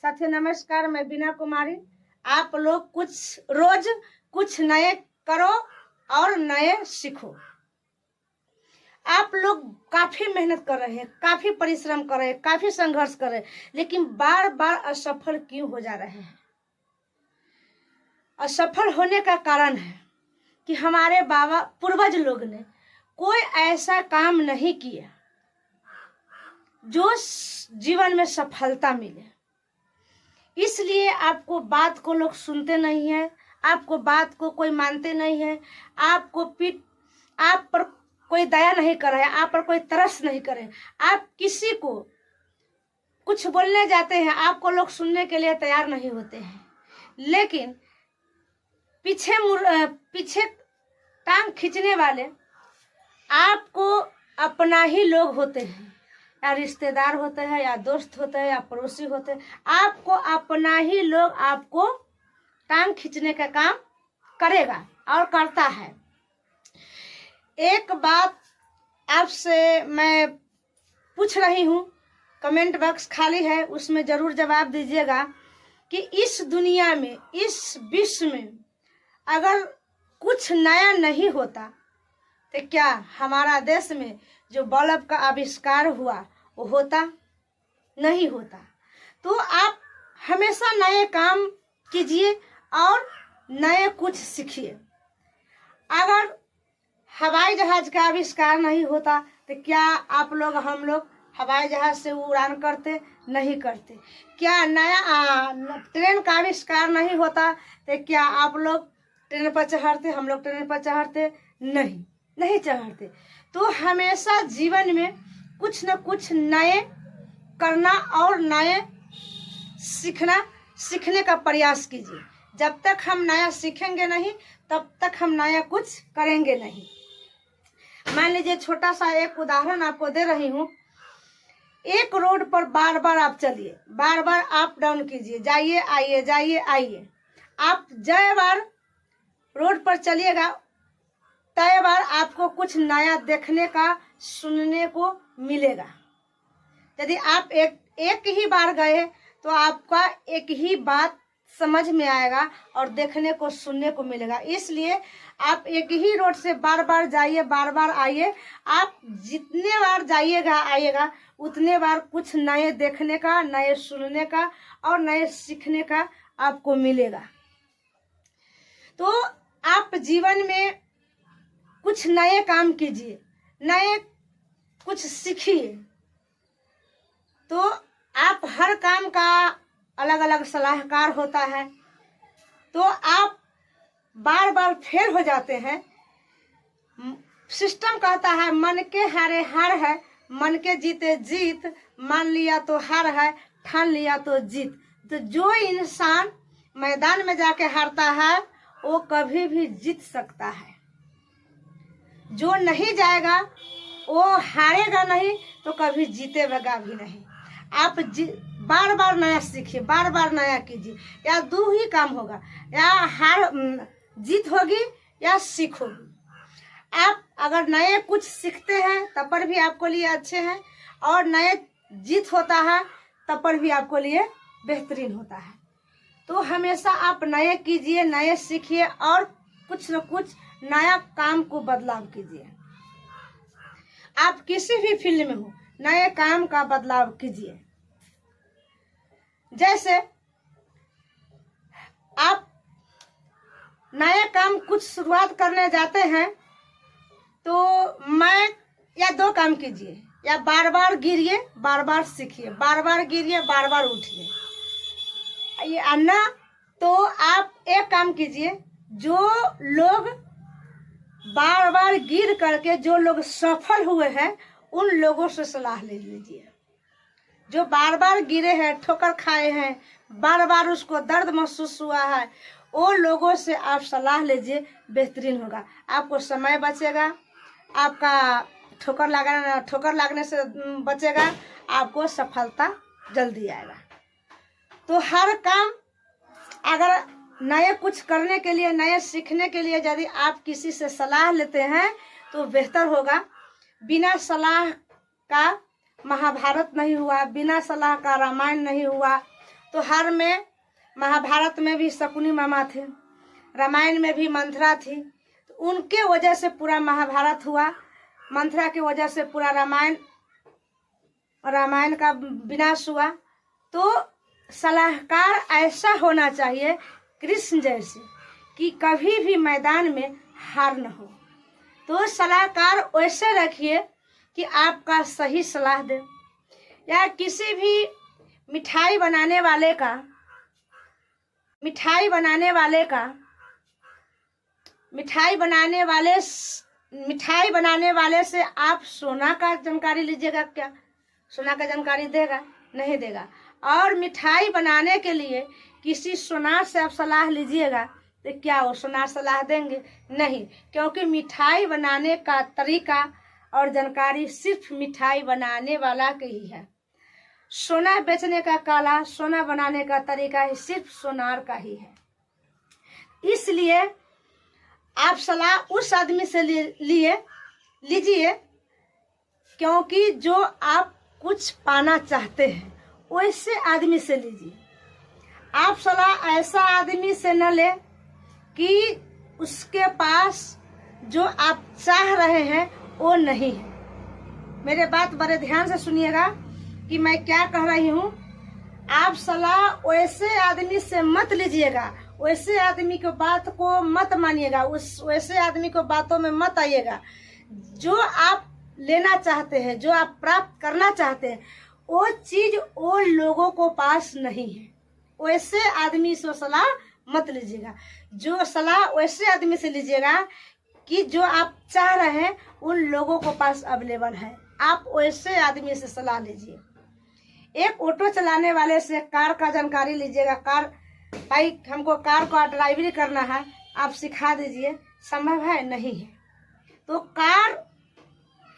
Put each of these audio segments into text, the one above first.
साथियों नमस्कार, मैं बीना कुमारी। आप लोग रोज कुछ नए करो और नए सीखो। आप लोग काफी मेहनत कर रहे हैं, काफी परिश्रम कर रहे हैं, काफी संघर्ष कर रहे हैं, लेकिन बार बार असफल क्यों हो जा रहे हैं? असफल होने का कारण है कि हमारे बाबा पूर्वज लोग ने कोई ऐसा काम नहीं किया जो जीवन में सफलता मिले। इसलिए आपको बात को लोग सुनते नहीं है, आपको बात को कोई मानते नहीं है, आप पर कोई दया नहीं कर रहा है, आप पर कोई तरस नहीं करे। आप किसी को कुछ बोलने जाते हैं, आपको लोग सुनने के लिए तैयार नहीं होते हैं, लेकिन पीछे टांग खींचने वाले आपको अपना ही लोग होते हैं, या रिश्तेदार होते हैं, या दोस्त होते हैं, या पड़ोसी होते हैं। आपको अपना ही लोग आपको टांग खींचने का काम करेगा और करता है। एक बात आपसे मैं पूछ रही हूँ, कमेंट बॉक्स खाली है, उसमें जरूर जवाब दीजिएगा कि इस दुनिया में, इस विश्व में अगर कुछ नया नहीं होता तो क्या हमारा देश में जो बल्ब का आविष्कार हुआ वो होता? नहीं होता। तो आप हमेशा नए काम कीजिए और नए कुछ सीखिए। अगर हवाई जहाज का आविष्कार नहीं होता तो क्या आप लोग, हम लोग हवाई जहाज से उड़ान करते? नहीं करते। क्या नया ट्रेन का आविष्कार नहीं होता तो क्या आप लोग ट्रेन पर चढ़ते? हम लोग ट्रेन पर चढ़ते? नहीं चढ़ते। तो हमेशा जीवन में कुछ न कुछ नए करना और नए सीखने का प्रयास कीजिए। जब तक हम नया सीखेंगे नहीं, तब तक हम नया कुछ करेंगे नहीं। मान लीजिए, छोटा सा एक उदाहरण आपको दे रही हूँ। एक रोड पर बार बार आप चलिए, बार बार अप डाउन कीजिए, जाइए आइए, जाइए आइए। आप जय बार रोड पर चलिएगा, तय बार आपको कुछ नया देखने का, सुनने को मिलेगा। यदि आप एक ही बार गए तो आपका एक ही बात समझ में आएगा और देखने को, सुनने को मिलेगा। इसलिए आप एक ही रोड से बार बार जाइए, बार बार आइए। आप जितने बार जाइएगा आइएगा, उतने बार कुछ नए देखने का, नए सुनने का और नए सीखने का आपको मिलेगा। तो आप जीवन में कुछ नए काम कीजिए, नए कुछ सीखिए। तो आप हर काम का अलग अलग सलाहकार होता है, तो आप बार बार फेल हो जाते हैं। सिस्टम कहता है मन के हारे हार है, मन के जीते जीत, मान लिया तो हार है, ठान लिया तो जीत। तो जो इंसान मैदान में जाके हारता है वो कभी भी जीत सकता है। जो नहीं जाएगा वो हारेगा नहीं तो कभी जीतेगा भी नहीं। आप बार बार नया सीखिए, बार बार नया कीजिए। या दो ही काम होगा, या जीत होगी या सीख होगी। आप अगर नए कुछ सीखते हैं तब पर भी आपको लिए अच्छे हैं, और नए जीत होता है तब पर भी आपको लिए बेहतरीन होता है। तो हमेशा आप नए कीजिए, नए सीखिए और कुछ न कुछ नया काम को बदलाव कीजिए। आप किसी भी फील्ड में हो, नए काम का बदलाव कीजिए। जैसे आप नए काम कुछ शुरुआत करने जाते हैं तो या दो काम कीजिए, या बार बार गिरिए, बार बार सीखिए, बार बार गिरिए, बार बार उठिए। ये ना तो आप एक काम कीजिए, जो लोग बार बार गिर करके जो लोग सफल हुए हैं उन लोगों से सलाह ले लीजिए। जो बार बार गिरे हैं, ठोकर खाए हैं, बार बार उसको दर्द महसूस हुआ है, वो लोगों से आप सलाह लीजिए, बेहतरीन होगा। आपको समय बचेगा, आपका ठोकर लगने से बचेगा, आपको सफलता जल्दी आएगा। तो हर काम अगर नए कुछ करने के लिए, नए सीखने के लिए यदि आप किसी से सलाह लेते हैं तो बेहतर होगा। बिना सलाह का महाभारत नहीं हुआ, बिना सलाह का रामायण नहीं हुआ, तो हर में महाभारत में भी शकुनी मामा थे, रामायण में भी मंथरा थी, तो उनके वजह से पूरा महाभारत हुआ, मंथरा की वजह से पूरा रामायण का विनाश हुआ। तो सलाहकार ऐसा होना चाहिए कृष्ण जैसे कि कभी भी मैदान में हार न हो। तो सलाहकार वैसे रखिए कि आपका सही सलाह दे। या किसी भी मिठाई बनाने वाले से आप सोना का जानकारी लीजिएगा क्या? सोना का जानकारी देगा? नहीं देगा। और मिठाई बनाने के लिए किसी सोनार से आप सलाह लीजिएगा तो क्या वो सोनार सलाह देंगे? नहीं, क्योंकि मिठाई बनाने का तरीका और जानकारी सिर्फ मिठाई बनाने वाला के ही है। सोना बेचने का काला, सोना बनाने का तरीका ही सिर्फ सोनार का ही है। इसलिए आप सलाह उस आदमी से लीजिए क्योंकि जो आप कुछ पाना चाहते हैं वैसे आदमी से लीजिए। आप सलाह ऐसा आदमी से न ले कि उसके पास जो आप चाह रहे हैं वो नहीं है। मेरे बात बड़े ध्यान से सुनिएगा कि मैं क्या कह रही हूँ। आप सलाह वैसे आदमी से मत लीजिएगा, वैसे आदमी को बात को मत मानिएगा, वैसे आदमी को बातों में मत आइएगा। जो आप लेना चाहते हैं, जो आप प्राप्त करना चाहते हैं, वो चीज वो लोगों को पास नहीं है, वैसे आदमी से सलाह मत लीजिएगा। जो सलाह वैसे आदमी से लीजिएगा कि जो आप चाह रहे हैं उन लोगों को पास अवेलेबल है, आप वैसे आदमी से सलाह लीजिए। एक ऑटो चलाने वाले से कार का जानकारी लीजिएगा। कार, भाई हमको कार का ड्राइवरी करना है, आप सिखा दीजिए, संभव है? नहीं है। तो कार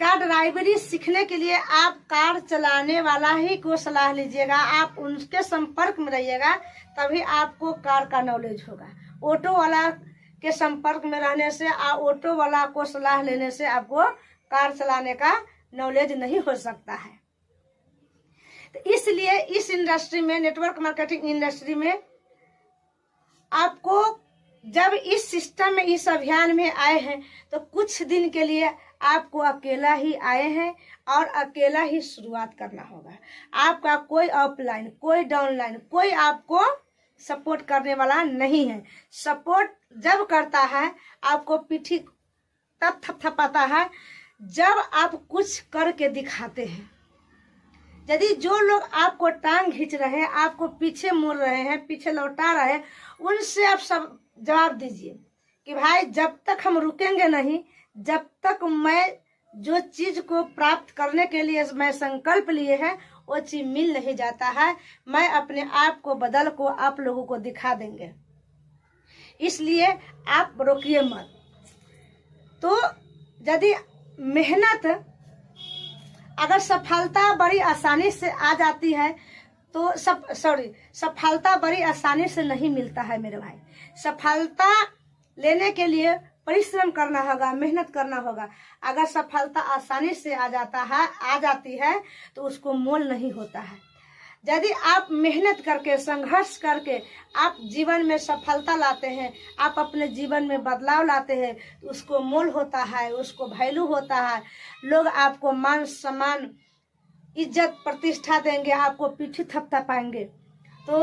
का ड्राइवरी सीखने के लिए आप कार चलाने वाला ही को सलाह लीजिएगा, आप उनके संपर्क में रहिएगा, तभी आपको कार का नॉलेज होगा। ऑटो वाला के संपर्क में रहने से, ऑटो वाला को सलाह लेने से आपको कार चलाने का नॉलेज नहीं हो सकता है। तो इसलिए इस इंडस्ट्री में, नेटवर्क मार्केटिंग इंडस्ट्री में, आपको जब इस सिस्टम में, इस अभियान में आए हैं तो कुछ दिन के लिए आपको अकेला ही आए हैं और अकेला ही शुरुआत करना होगा। आपका कोई अपलाइन, कोई डाउनलाइन, कोई आपको सपोर्ट करने वाला नहीं है। सपोर्ट जब करता है आपको पीठी तब थपथपाता है जब आप कुछ करके दिखाते हैं। यदि जो लोग आपको टांग खींच रहे हैं, आपको पीछे मोड़ रहे हैं, पीछे लौटा रहे हैं, उनसे आप सब जवाब दीजिए कि भाई जब तक हम रुकेंगे नहीं, जब तक मैं जो चीज को प्राप्त करने के लिए मैं संकल्प लिए हैं वो चीज मिल नहीं जाता है, मैं अपने आप को बदल को आप लोगों को दिखा देंगे। इसलिए आप रोकिए मत। तो यदि मेहनत, अगर सफलता बड़ी आसानी से आ जाती है तो सफलता बड़ी आसानी से नहीं मिलता है मेरे भाई। सफलता लेने के लिए परिश्रम करना होगा, मेहनत करना होगा। अगर सफलता आसानी से आ जाती है तो उसको मोल नहीं होता है। यदि आप मेहनत करके, संघर्ष करके आप जीवन में सफलता लाते हैं, आप अपने जीवन में बदलाव लाते हैं, तो उसको मोल होता है, उसको वैल्यू होता है। लोग आपको मान सम्मान, इज्जत, प्रतिष्ठा देंगे, आपको पीठी थपथपाएंगे। तो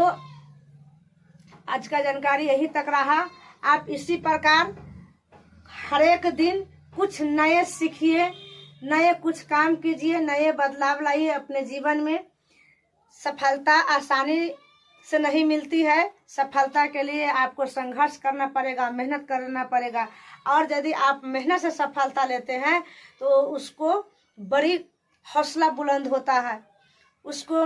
आज का जानकारी यही तक रहा। आप इसी प्रकार हर एक दिन कुछ नए सीखिए, नए कुछ काम कीजिए, नए बदलाव लाइए अपने जीवन में। सफलता आसानी से नहीं मिलती है, सफलता के लिए आपको संघर्ष करना पड़ेगा, मेहनत करना पड़ेगा। और यदि आप मेहनत से सफलता लेते हैं तो उसको बड़ी हौसला बुलंद होता है, उसको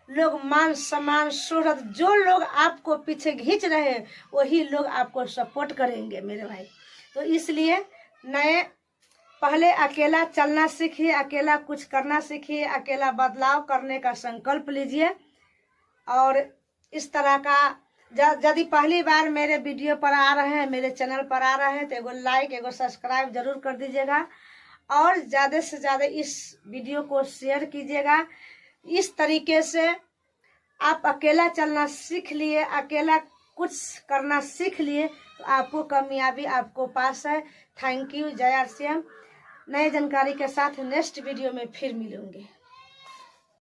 लोग मान सम्मान, शोहरत, जो लोग आपको पीछे खींच रहे हैं वही लोग आपको सपोर्ट करेंगे मेरे भाई। तो इसलिए पहले अकेला चलना सीखिए, अकेला कुछ करना सीखिए, अकेला बदलाव करने का संकल्प लीजिए। और इस तरह का यदि पहली बार मेरे वीडियो पर आ रहे हैं, मेरे चैनल पर आ रहे हैं, तो एगो लाइक, एगो सब्सक्राइब जरूर कर दीजिएगा और ज़्यादा से ज़्यादा इस वीडियो को शेयर कीजिएगा। इस तरीके से आप अकेला चलना सीख लिए, अकेला कुछ करना सीख लिए तो आपको कामयाबी आपको पास है। Thank you. जय RCM। नए जानकारी के साथ नेक्स्ट वीडियो में फिर मिलूंगे।